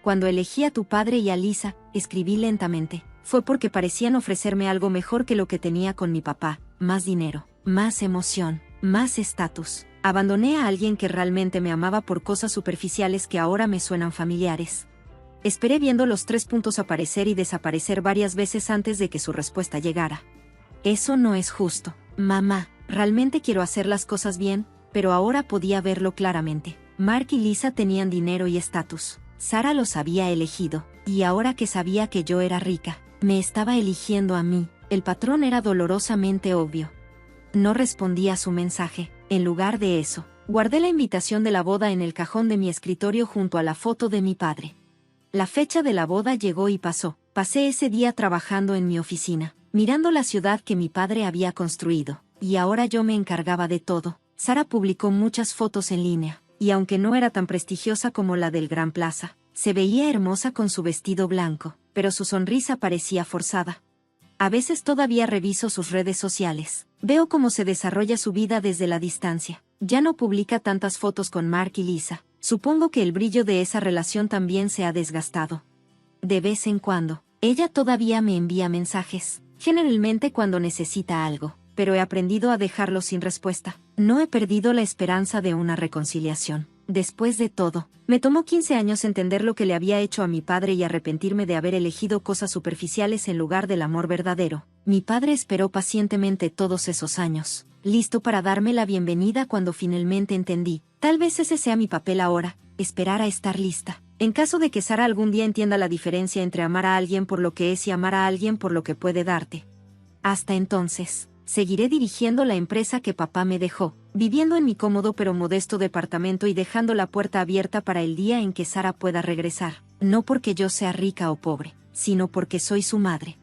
Cuando elegí a tu padre y a Lisa, escribí lentamente, fue porque parecían ofrecerme algo mejor que lo que tenía con mi papá, más dinero, más emoción, más estatus. Abandoné a alguien que realmente me amaba por cosas superficiales que ahora me suenan familiares. Esperé viendo los 3 puntos aparecer y desaparecer varias veces antes de que su respuesta llegara. Eso no es justo, mamá. Realmente quiero hacer las cosas bien, pero ahora podía verlo claramente. Mark y Lisa tenían dinero y estatus. Sara los había elegido, y ahora que sabía que yo era rica, me estaba eligiendo a mí. El patrón era dolorosamente obvio. No respondí a su mensaje. En lugar de eso, guardé la invitación de la boda en el cajón de mi escritorio junto a la foto de mi padre. La fecha de la boda llegó y pasó. Pasé ese día trabajando en mi oficina, mirando la ciudad que mi padre había construido, y ahora yo me encargaba de todo. Sara publicó muchas fotos en línea, y aunque no era tan prestigiosa como la del Gran Plaza, se veía hermosa con su vestido blanco, pero su sonrisa parecía forzada. A veces todavía reviso sus redes sociales. Veo cómo se desarrolla su vida desde la distancia. Ya no publica tantas fotos con Mark y Lisa. Supongo que el brillo de esa relación también se ha desgastado. De vez en cuando, ella todavía me envía mensajes, generalmente cuando necesita algo, pero he aprendido a dejarlo sin respuesta. No he perdido la esperanza de una reconciliación. Después de todo, me tomó 15 años entender lo que le había hecho a mi padre y arrepentirme de haber elegido cosas superficiales en lugar del amor verdadero. Mi padre esperó pacientemente todos esos años, listo para darme la bienvenida cuando finalmente entendí. Tal vez ese sea mi papel ahora, esperar a estar lista. En caso de que Sara algún día entienda la diferencia entre amar a alguien por lo que es y amar a alguien por lo que puede darte. Hasta entonces, seguiré dirigiendo la empresa que papá me dejó, viviendo en mi cómodo pero modesto departamento y dejando la puerta abierta para el día en que Sara pueda regresar. No porque yo sea rica o pobre, sino porque soy su madre.